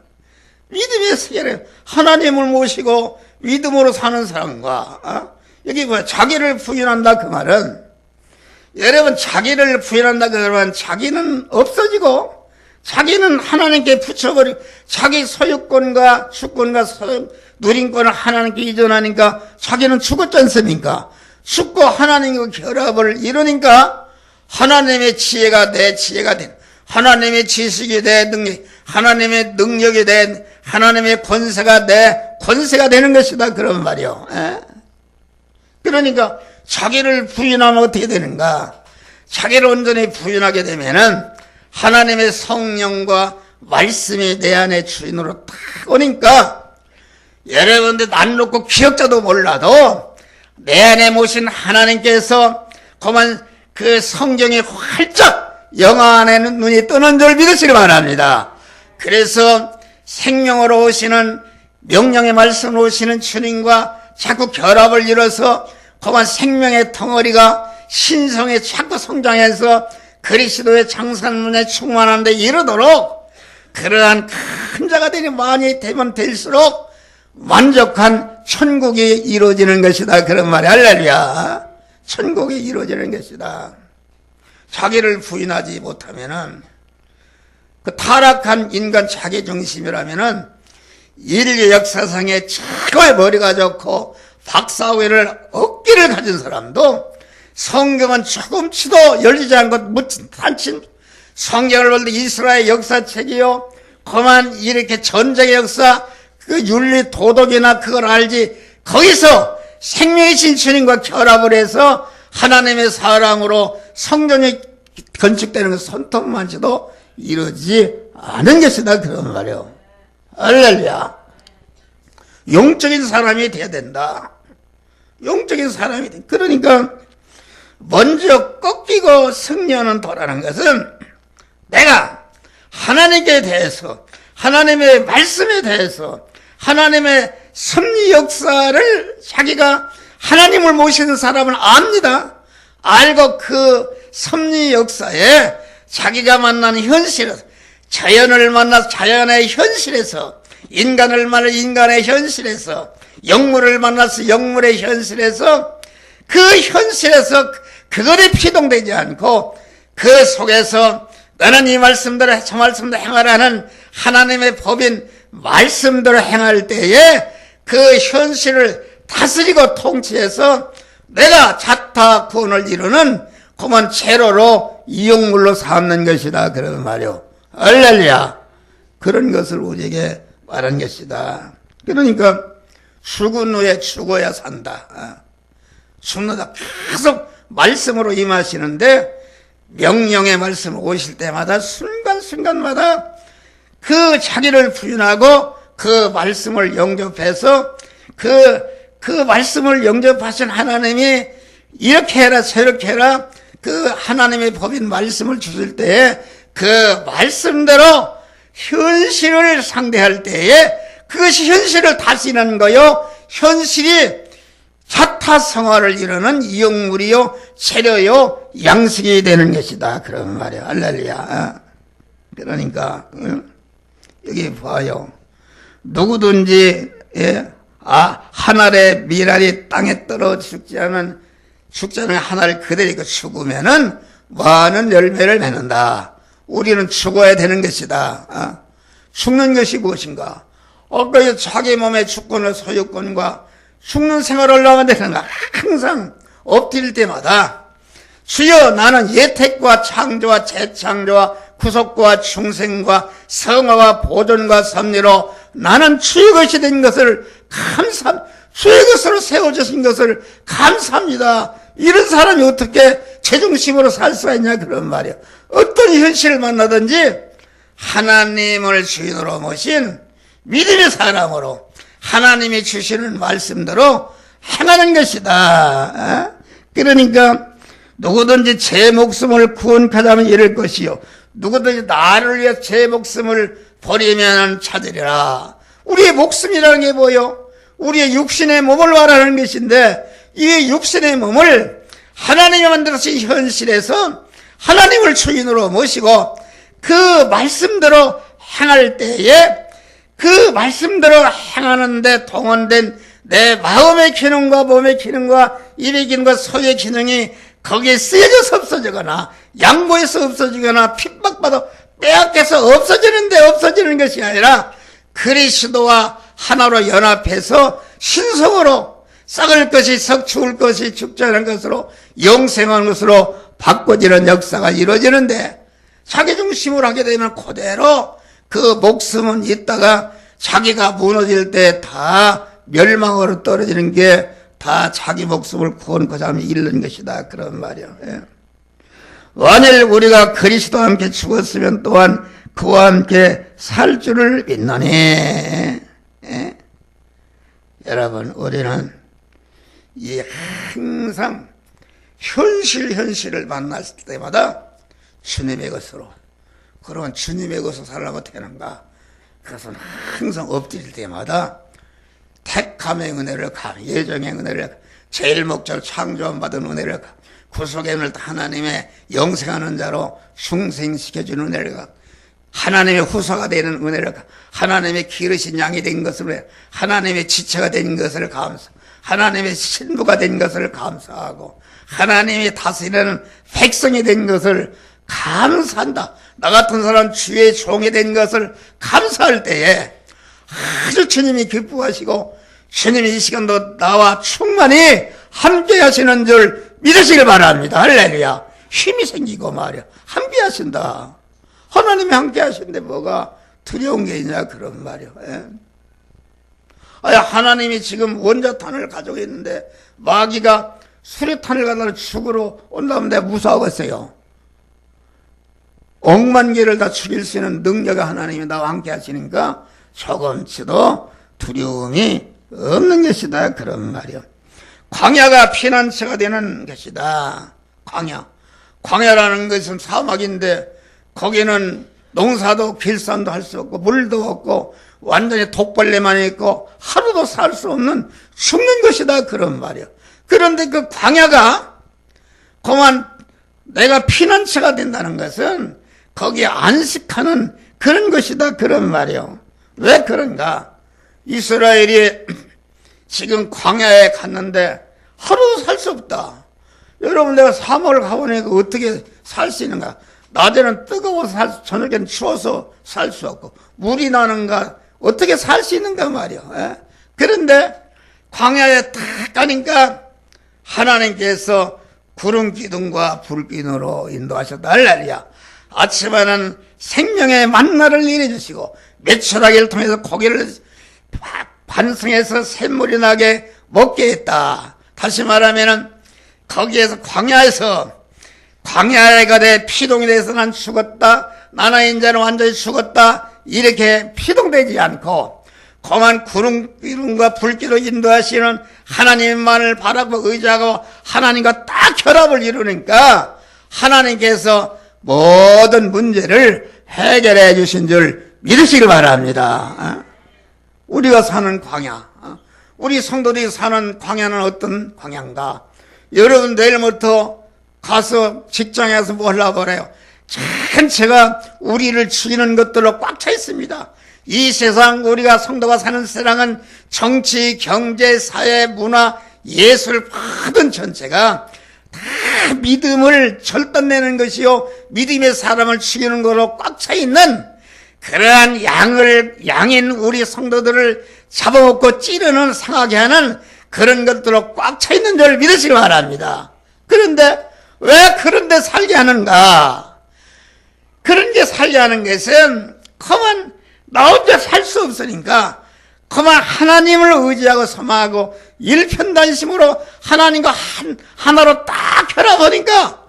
믿음의 세계를 하나님을 모시고 믿음으로 사는 사람과 여기 뭐야 자기를 부인한다 그 말은 여러분 자기를 부인한다 그러면 자기는 없어지고 자기는 하나님께 붙여버리고 자기 소유권과 주권과 누림권을 하나님께 이전하니까 자기는 죽었지 않습니까? 죽고 하나님과 결합을 이루니까 하나님의 지혜가 내 지혜가 된 하나님의 지식이 내 능력 하나님의 능력이 된 하나님의 권세가 내 권세가 되는 것이다 그런 말이요. 그러니까 자기를 부인하면 어떻게 되는가? 자기를 온전히 부인하게 되면은 하나님의 성령과 말씀이 내 안에 주인으로 딱 오니까 여러분들 난 놓고 기억자도 몰라도 내 안에 모신 하나님께서 그만 그 성경이 활짝 영화 안에는 눈이 뜨는 줄 믿으시기 바랍니다. 그래서 생명으로 오시는 명령의 말씀으로 오시는 주님과 자꾸 결합을 이뤄서 그만 생명의 덩어리가 신성에 자꾸 성장해서 그리스도의 장산문에 충만한 데 이르도록 그러한 큰 자가 되니 많이 되면 될수록 만족한 천국이 이루어지는 것이다 그런 말이 할렐루야. 천국이 이루어지는 것이다. 자기를 부인하지 못하면은 그 타락한 인간 자기중심이라면은 인류 역사상에 최고의 머리가 좋고 박사학위를 얻기를 가진 사람도 성경은 조금치도 열리지 않고 단친 성경을 볼 때 이스라엘 역사책이요 그만 이렇게 전쟁의 역사 그 윤리 도덕이나 그걸 알지 거기서 생명이신 주님과 결합을 해서 하나님의 사랑으로 성전이 건축되는 것 손톱만치도 이루어지지 않은 것이다 그런 말이에요. 할렐루야. 영적인 사람이 돼야 된다. 영적인 사람이 돼. 그러니까 먼저 꺾이고 승리하는 도라는 것은 내가 하나님께 대해서 하나님의 말씀에 대해서 하나님의 섭리 역사를 자기가 하나님을 모시는 사람을 압니다. 알고 그 섭리 역사에 자기가 만나는 현실에서 자연을 만나서 자연의 현실에서 인간을 만나 인간의 현실에서 영물을 만나서 영물의 현실에서 그 현실에서 그것이 피동되지 않고 그 속에서 너는 이 말씀대로 저 말씀대로 행하라는 하나님의 법인 말씀대로 행할 때에 그 현실을 다스리고 통치해서 내가 자타 구원을 이루는 그만 제로로 이용물로 삼는 것이다. 그런 말이요. 할렐루야. 그런 것을 우리에게 말한 것이다. 그러니까 죽은 후에 죽어야 산다. 죽는다. 계속 말씀으로 임하시는데 명령의 말씀 오실 때마다 순간순간마다 그 자기를 부인하고 그 말씀을 영접해서 그 말씀을 영접하신 하나님이 이렇게 해라 저렇게 해라 그 하나님의 법인 말씀을 주실 때에 그 말씀대로 현실을 상대할 때에 그것이 현실을 다스리는 거요. 현실이 자타성화를 이루는 이용물이요, 재료요, 양식이 되는 것이다. 그런 말이야. 할렐루야. 그러니까 여기 봐요. 누구든지 한 알의 밀알이 땅에 떨어 죽지 않은 한 알 그대로 죽으면은 많은 열매를 맺는다. 우리는 죽어야 되는 것이다. 죽는 것이 무엇인가? 아까 자기 몸의 주권과 소유권과 죽는 생활을 하면 되는가? 항상 엎드릴 때마다 주여 나는 예택과 창조와 재창조와 구속과 중생과 성화와 보존과 섭리로 나는 주의 것이 된 것을 주의 것으로 세워주신 것을 감사합니다. 이런 사람이 어떻게 제중심으로 살 수가 있냐 그런 말이야. 어떤 현실을 만나든지 하나님을 주인으로 모신 믿음의 사람으로 하나님이 주시는 말씀대로 행하는 것이다. 그러니까 누구든지 제 목숨을 구원하자면 이럴 것이요 누구든지 나를 위해 제 목숨을 버리면 찾으리라. 우리의 목숨이라는 게 뭐요? 우리의 육신의 몸을 말하는 것인데 이 육신의 몸을 하나님이 만들어진 현실에서 하나님을 주인으로 모시고 그 말씀대로 행할 때에 그 말씀대로 행하는데 동원된 내 마음의 기능과 몸의 기능과 입의 기능과 소의 기능이 거기에 쓰여져서 없어지거나 양보해서 없어지거나 핍박받아 빼앗겨서 없어지는데 없어지는 것이 아니라 그리스도와 하나로 연합해서 신성으로 썩을 것이 썩 죽을 것이 죽지 않은 것으로 영생한 것으로 바꿔지는 역사가 이루어지는데 자기중심으로 하게 되면 그대로 그 목숨은 있다가 자기가 무너질 때 다 멸망으로 떨어지는 게 다 자기 목숨을 구원하고자 하면 잃는 것이다. 그런 말이요. 예. 만일 우리가 그리스도와 함께 죽었으면 또한 그와 함께 살 줄을 믿노니. 예. 여러분 우리는 이 항상 현실을 만났을 때마다 주님의 것으로 그러면 주님의 것으로 살라고 되는가? 그것은 항상 엎드릴 때마다 택함의 은혜를 예정의 은혜를 제일 목적을 창조받은 은혜를 구속의 은혜를 하나님의 영생하는 자로 중생시켜주는 은혜를 하나님의 후사가 되는 은혜를 하나님의 기르신 양이 된 것을 하나님의 지체가 된 것을 감사 하나님의 신부가 된 것을 감사하고 하나님이 다스리는 백성이 된 것을 감사한다. 나 같은 사람 주의 종이 된 것을 감사할 때에 아주 주님이 기뻐하시고 주님이 이 시간도 나와 충만히 함께 하시는 줄 믿으시길 바랍니다. 할렐루야. 힘이 생기고 말이야. 함께 하신다. 하나님이 함께 하시는데 뭐가 두려운 게 있냐 그런 말이야. 예. 하나님이 지금 원자탄을 가지고 있는데 마귀가 수류탄을 가다가 죽으러 온다면 내가 무서워하겠어요. 억만 개를 다 죽일 수 있는 능력이 하나님이 나와 함께 하시니까 조금치도 두려움이 없는 것이다. 그런 말이요. 광야가 피난처가 되는 것이다. 광야라는 것은 사막인데 거기는 농사도 길산도 할 수 없고 물도 없고 완전히 독벌레만 있고 하루도 살 수 없는 죽는 것이다. 그런 말이요. 그런데 그 광야가 그만 내가 피난처가 된다는 것은 거기에 안식하는 그런 것이다. 그런 말이요. 왜 그런가? 이스라엘이 지금 광야에 갔는데 하루도 살 수 없다. 여러분, 내가 사막을 가보니까 어떻게 살 수 있는가? 낮에는 뜨거워서 저녁에는 추워서 살 수 없고, 물이 나는가? 어떻게 살 수 있는가 말이요. 예? 그런데 광야에 딱 가니까 하나님께서 구름 기둥과 불 기둥으로 인도하셨다 할렐루야. 아침에는 생명의 만나를 내려주시고 메추라기를 통해서 고기를 반성해서 샘물이 나게 먹게 했다. 다시 말하면은 거기에서 광야에 가되 피동이 돼서 난 죽었다, 나는 이제는 완전히 죽었다, 이렇게 피동되지 않고 거만 구름기둥과 불기로 인도하시는 하나님만을 바라고 의지하고 하나님과 딱 결합을 이루니까 하나님께서 모든 문제를 해결해 주신 줄 믿으시길 바랍니다. 우리가 사는 광야, 우리 성도들이 사는 광야는 어떤 광야인가? 여러분, 내일부터 가서 직장에서 뭘 하버려요? 전체가 우리를 죽이는 것들로 꽉 차 있습니다. 이 세상, 우리가 성도가 사는 세상은 정치, 경제, 사회, 문화, 예술 모든 전체가 다 믿음을 절단내는 것이요, 믿음의 사람을 죽이는 것으로 꽉 차 있는 그러한 양인 우리 성도들을 잡아먹고 찌르는, 상하게 하는 그런 것들로 꽉 차 있는 줄 믿으시기 바랍니다. 그런데 왜 그런데 살게 하는가? 그런 게 살게 하는 것은 그만 나 혼자 살 수 없으니까 그만 하나님을 의지하고 섬하고 일편단심으로 하나님과 하나로 딱 결합하니까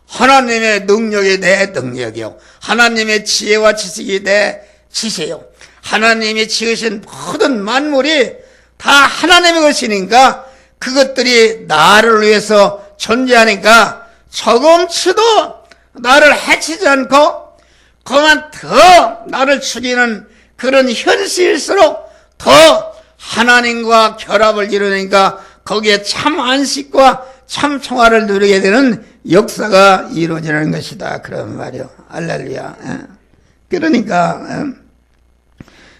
하나님의 능력이 내 능력이요, 하나님의 지혜와 지식이 내 지혜요, 하나님이 지으신 모든 만물이 다 하나님의 것이니까 그것들이 나를 위해서 존재하니까 조금치도 나를 해치지 않고 그만 더 나를 죽이는 그런 현실일수록 더 하나님과 결합을 이루니까 거기에 참 안식과 참 평화를 누리게 되는 역사가 이루어지는 것이다, 그런 말이요. 할렐루야. 그러니까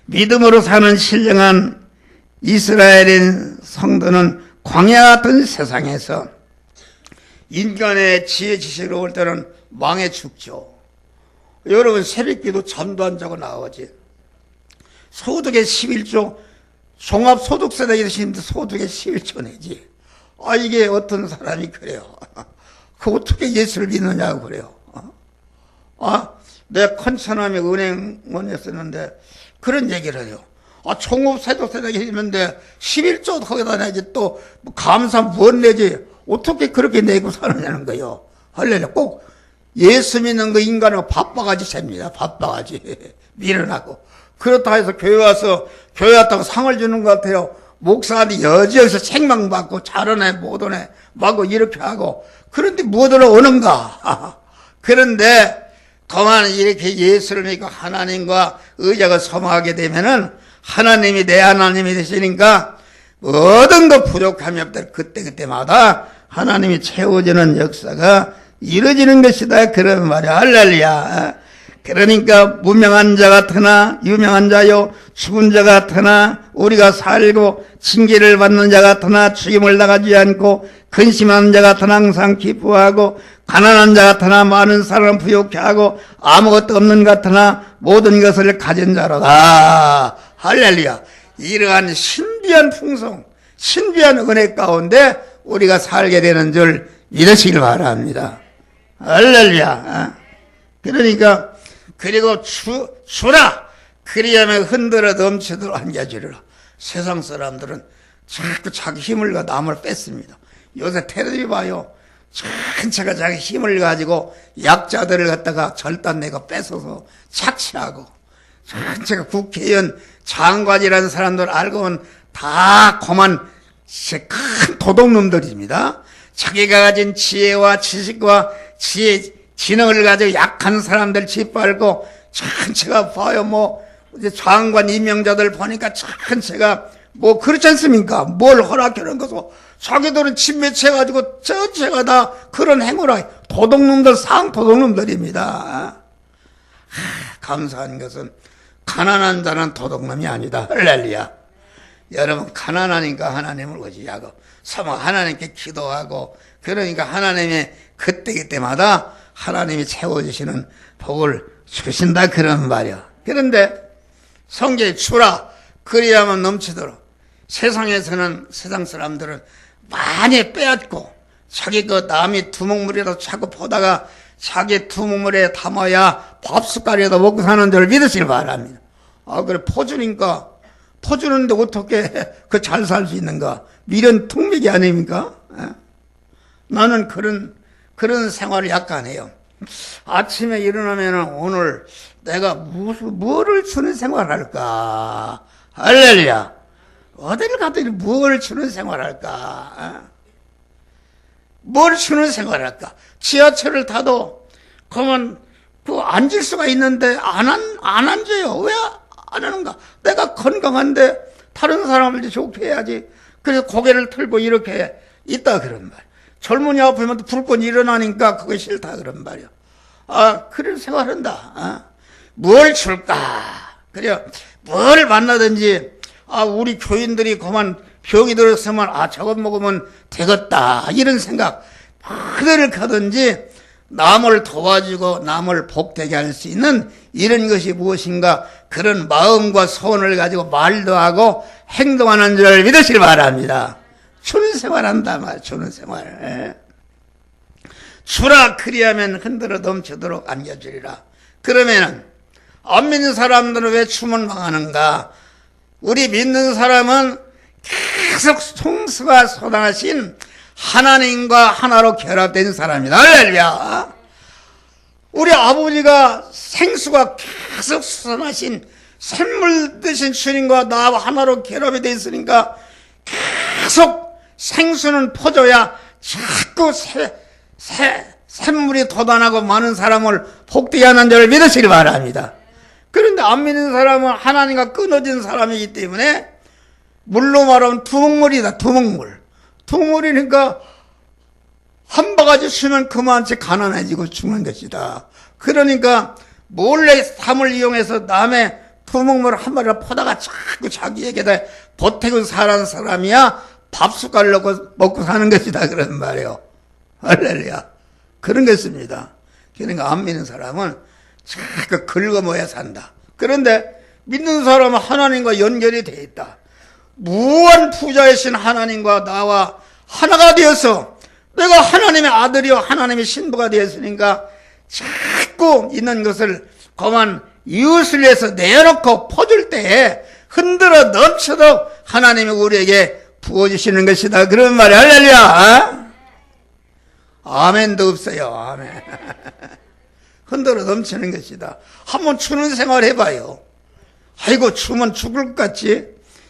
믿음으로 사는 신령한 이스라엘인 성도는 광야 같은 세상에서 인간의 지혜 지식으로 올 때는 망해 죽죠. 여러분, 새벽기도 잠도 안 자고 나오지. 소득의 11조, 종합소득세대 계시는데 소득의 11조 내지. 이게 어떤 사람이 그래요. 그 어떻게 예수를 믿느냐고 그래요. 내 큰처남이 은행원에 썼는데 그런 얘기를 해요. 종합소득세대 계시는데 11조 거기다 내지, 또 감사 무엇 내지, 어떻게 그렇게 내고 사느냐는 거예요. 할렐루야. 꼭 예수 믿는 거 인간은 바빠가지 셉니다. 바빠가지. 미련하고. 그렇다 해서 교회 왔다고 상을 주는 것 같아요. 목사한테 여지여기서 책망받고 잘하네 못하네 막 이렇게 하고. 그런데 뭐들어 오는가? 그런데 그만 이렇게 예수를 믿고 하나님과 의지하고 섬하게 되면은 하나님이 내 하나님이 되시니까 모든 것 부족함이 없다. 그때마다 하나님이 채워지는 역사가 이루어지는 것이다, 그런 말이야. 할렐루야. 그러니까 무명한 자 같으나 유명한 자요, 죽은 자 같으나 우리가 살고 징계를 받는 자 같으나 죽임을 당하지 않고, 근심하는 자 같으나 항상 기뻐하고, 가난한 자 같으나 많은 사람을 부욕해 하고, 아무것도 없는 같으나 모든 것을 가진 자로다. 할렐루야. 이러한 신비한 풍성, 신비한 은혜 가운데 우리가 살게 되는 줄 믿으시길 바랍니다. 할렐루야. 그러니까 그리고 주라, 그리하면 흔들어 넘치도록 안겨주리라. 세상 사람들은 자꾸 자기 힘을 가지고 남을 뺏습니다. 요새 텔레비전 봐요. 전체가 자기 힘을 가지고 약자들을 갖다가 절단내고 뺏어서 착취하고, 전체가 국회의원, 장관이라는 사람들 알고 보면 다 그만 큰 도둑놈들입니다. 자기가 가진 지혜와 지식과 지능을 가지고 약한 사람들 짓밟고, 전체가 봐요. 이제 장관 임명자들 보니까 전체가 그렇지 않습니까? 뭘 허락하는 것도 자기들은 침매쳐가지고 전체가 다 그런 행위라. 도둑놈들, 상도둑놈들입니다. 감사한 것은 가난한 자는 도둑놈이 아니다. 할렐루야. 여러분, 가난하니까 하나님을 의지하고 하나님께 기도하고 그러니까 하나님이 그때그때마다 하나님이 채워주시는 복을 주신다 그런 말이야. 그런데 성경에 주라 그리하면 넘치도록, 세상에서는 세상 사람들은 많이 빼앗고 자기 그 남이 두목물이라도 자꾸 보다가 자기 두목물에 담아야 밥숟갈이라도 먹고 사는 줄 믿으시길 바랍니다. 그래 퍼주니까 퍼주는데 어떻게 그 잘 살 수 있는가? 미련 통맥이 아닙니까? 나는 그런 생활을 약간 해요. 아침에 일어나면 오늘 내가 뭐를 주는 생활을 할까? 할렐루야. 어디를 가더니 뭘 주는 생활을 할까? 뭘 주는 생활을 할까? 지하철을 타도 그러면 앉을 수가 있는데 안 앉아요. 왜 안 하는가? 내가 건강한데 다른 사람을 좋게 해야지. 그래서 고개를 틀고 이렇게 있다 그런 말. 젊은이 앞에만 불꽃 일어나니까 그게 싫다 그런 말이야. 그런 생활한다. 뭘 줄까? 그래, 뭘 만나든지, 우리 교인들이 그만 병이 들었으면, 저것 먹으면 되겠다. 이런 생각, 그대를 가든지, 남을 도와주고 남을 복되게 할 수 있는 이런 것이 무엇인가, 그런 마음과 소원을 가지고 말도 하고 행동하는 줄 믿으시길 바랍니다. 주는 생활 한다 말, 주는 생활. 주라 그리하면 흔들어 넘치도록 안겨주리라. 그러면은 안 믿는 사람들은 왜 주면 망하는가? 우리 믿는 사람은 계속 성수가 쏟아하신 하나님과 하나로 결합된 사람이다. 할렐루야. 우리 아버지가 생수가 계속 쏟아하신 샘물 드신 주님과 나와 하나로 결합이 되어 있으니까 계속 생수는 퍼져야 자꾸 샘물이 돋아나고 많은 사람을 복되게 하는 줄 믿으시길 바랍니다. 그런데 안 믿는 사람은 하나님과 끊어진 사람이기 때문에 물로 말하면 두목물이다. 두목물이니까 한 바가지 주면 그만치 가난해지고 죽는 것이다. 그러니까 몰래 삶을 이용해서 남의 두목물을 한 마리를 퍼다가 자꾸 자기에게다 보태고 사는 사람이야 밥숟갈 넣고 먹고 사는 것이다 그런 말이에요. 할렐루야. 그런 것입니다. 그러니까 안 믿는 사람은 자꾸 긁어모야 산다. 그런데 믿는 사람은 하나님과 연결이 되어 있다. 무한 부자이신 하나님과 나와 하나가 되어서 내가 하나님의 아들이요 하나님의 신부가 되었으니까 자꾸 있는 것을 그만 이웃을 위해서 내놓고 퍼줄 때에 흔들어 넘쳐도 하나님이 우리에게 부어주시는 것이다. 그런 말이 할렐루야. 아멘도 없어요. 아멘. 흔들어 넘치는 것이다. 한번 주는 생활 해봐요. 아이고 주면 죽을 것 같지?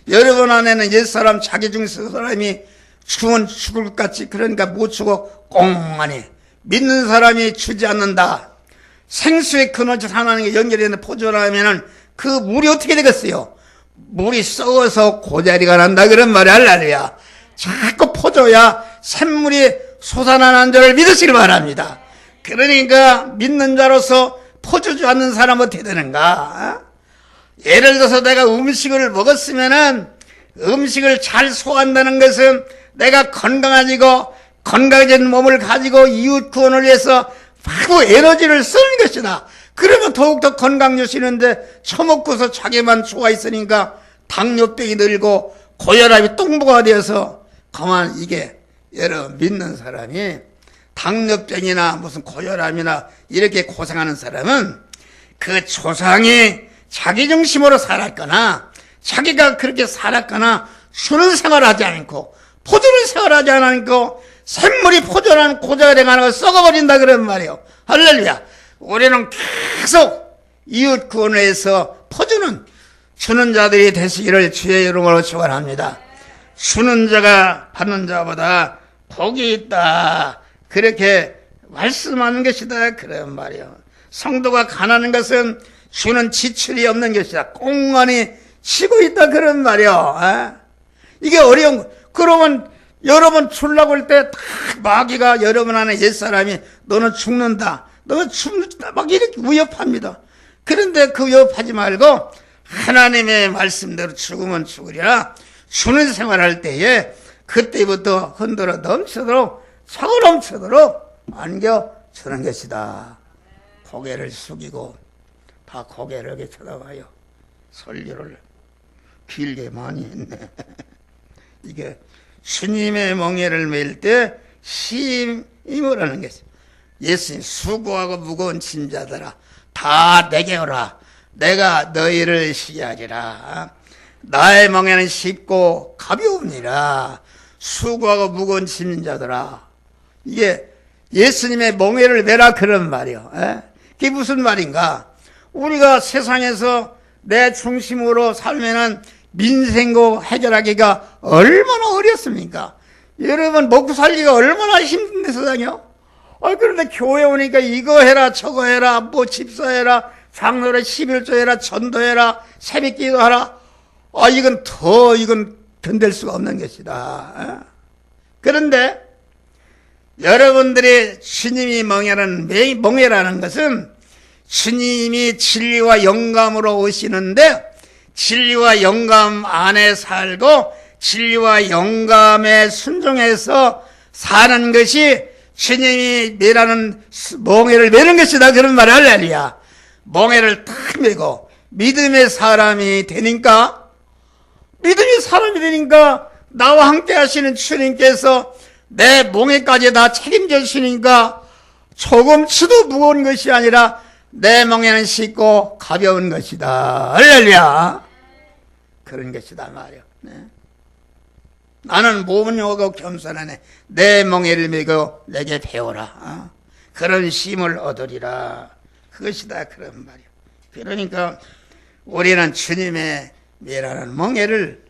여러분 안에는 옛사람 자기 중에서 사람이 주면 죽을 것 같지? 그러니까 못 주고 꽁하니 믿는 사람이 주지 않는다. 생수의 근원처 하나님께 연결되는 포전하면은 그 물이 어떻게 되겠어요? 물이 썩어서 고자리가 난다 그런 말이 할렐루야. 자꾸 퍼줘야 샘물이 솟아나는 줄 믿으시길 바랍니다. 그러니까 믿는 자로서 퍼주지 않는 사람은 어떻게 되는가? 예를 들어서 내가 음식을 먹었으면은 음식을 잘 소화한다는 것은 내가 건강해진 몸을 가지고 이웃 구원을 위해서 바로 에너지를 쓰는 것이다. 그러면 더욱더 건강 주시는데 처먹고서 자기만 좋아 있으니까 당뇨병이 늘고 고혈압이 똥부가 되어서 그만 이게 여러분 믿는 사람이 당뇨병이나 무슨 고혈압이나 이렇게 고생하는 사람은 그 조상이 자기 중심으로 살았거나 자기가 그렇게 살았거나 주는 생활을 하지 않고 포도를 생활하지 않고 샘물이 포도라는 고자가 돼가는 걸 썩어버린다 그런 말이에요. 할렐루야. 우리는 계속 이웃 구원을 해서 퍼주는 주는 자들이 되시기를 주의 이름으로 축원합니다. 주는 자가 받는 자보다 복이 있다. 그렇게 말씀하는 것이다. 그런 말이에요. 성도가 가난한 것은 주는 지출이 없는 것이다. 꽁하니 쉬고 있다. 그런 말이에요. 이게 어려운 거. 그러면 여러분 주려고 할 때 다 마귀가 여러분 안에 옛사람이 너는 죽는다. 너는 죽는다. 막 이렇게 위협합니다. 그런데 그 위협하지 말고 하나님의 말씀대로 죽으면 죽으리라. 주는 생활할 때에 그때부터 흔들어 넘치도록 차고 넘치도록 안겨주는 것이다. 고개를 숙이고 다 고개를 이렇게 쳐다봐요. 설교를 길게 많이 했네. 이게 주님의 멍에를 매일 때 힘을 하는 것이. 예수님 수고하고 무거운 짐자들아 다 내게 오라. 내가 너희를 쉬게 하리라. 나의 멍에는 쉽고 가벼우니라. 수고하고 무거운 짐자들아. 이게 예수님의 멍에를 매라 그런 말이요. 그게 무슨 말인가? 우리가 세상에서 내 중심으로 살면은 민생고 해결하기가 얼마나 어렵습니까? 여러분 먹고 살기가 얼마나 힘든데 세상이요? 그런데 교회 오니까 이거 해라 저거 해라 뭐 집사해라 장로라 11조 해라 전도해라 새벽기도 하라. 이건 견딜 수가 없는 것이다. 그런데 여러분들이 주님이 멍에라는 것은 주님이 진리와 영감으로 오시는데 진리와 영감 안에 살고 진리와 영감에 순종해서 사는 것이 주님이 매라는 멍에를 매는 것이다. 그런 말을 할렐루야. 멍에를 탁 매고 믿음의 사람이 되니까 나와 함께 하시는 주님께서 내 멍에까지 다 책임져 주시니까 조금치도 무거운 것이 아니라 내 멍에는 쉽고 가벼운 것이다. 할렐루야. 그런 것이다 말이야. 나는 모험하고 겸손하네. 내 멍에를 메고 내게 배워라. 그런 힘을 얻으리라. 그것이다 그런 말이야. 그러니까 우리는 주님의 매라는 멍에를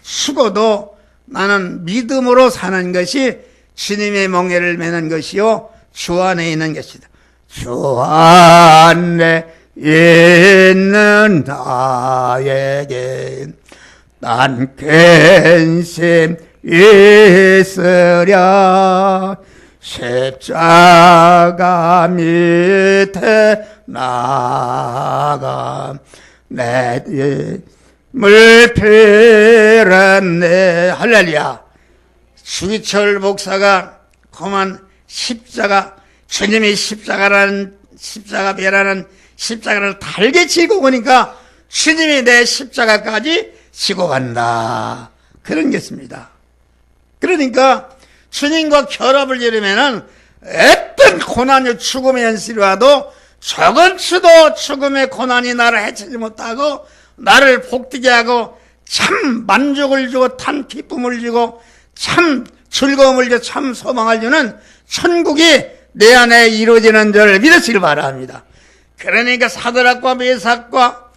죽어도 나는 믿음으로 사는 것이 주님의 멍에를 매는 것이요 주 안에 있는 것이다. 주 안에 있는 나에게 난 근심 있으랴. 십자가 밑에 나가 내 힘을 빌었네. 할렐루야. 주기철 목사가 그만 주님이 십자가배라는 십자가를 달게 지고 오니까 주님이 내 십자가까지 지고 간다. 그런 것입니다. 그러니까 주님과 결합을 이루면은 어떤 고난이 죽음의 현실이 와도 조금치도 죽음의 고난이 나를 해치지 못하고 나를 복되게 하고 참 만족을 주고 참 기쁨을 주고 참 즐거움을 주고 참 소망을 주는 천국이 내 안에 이루어지는 줄 믿으시길 바랍니다. 그러니까 사드락과 메삭과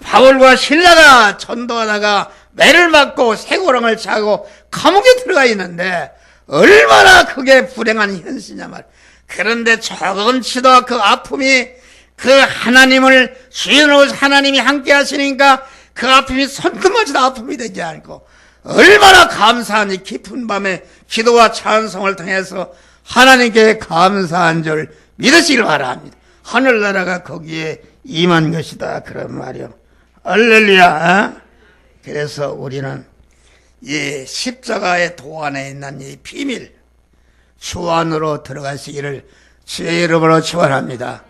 바울과 실라가 전도하다가 매를 맞고 쇠고랑을 차고 감옥에 들어가 있는데 얼마나 그게 불행한 현실이냐 말. 그런데 조금치도 그 아픔이 그 하나님을 주인으로 하나님이 함께 하시니까 그 아픔이 손끝만치도 아픔이 되지 않고 얼마나 감사한지 깊은 밤에 기도와 찬송을 통해서 하나님께 감사한 줄 믿으시길 바랍니다. 하늘나라가 거기에 임한 것이다 그런 말이요. 할렐루야. 그래서 우리는 이 십자가의 도안에 있는 이 비밀 주 안으로 들어가시기를 주의 이름으로 축원합니다.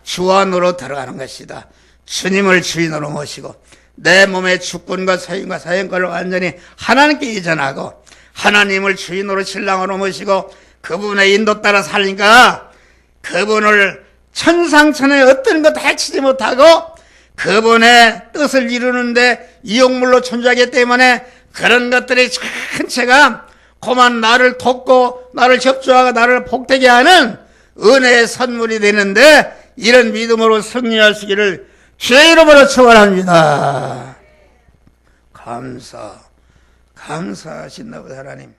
주 안으로 들어가는 것이다. 주님을 주인으로 모시고 내 몸의 주권과 소유과 사용권을 완전히 하나님께 이전하고 하나님을 주인으로 신랑으로 모시고 그분의 인도 따라 살니까 그분을 천상천의 어떤 것도 해치지 못하고 그분의 뜻을 이루는데 이용물로 존재하기 때문에 그런 것들이 전체가 고만 나를 돕고 나를 접수하고 나를 복되게 하는 은혜의 선물이 되는데 이런 믿음으로 승리하시기를 주의 이름으로 축원합니다. 감사하신다 우리 하나님.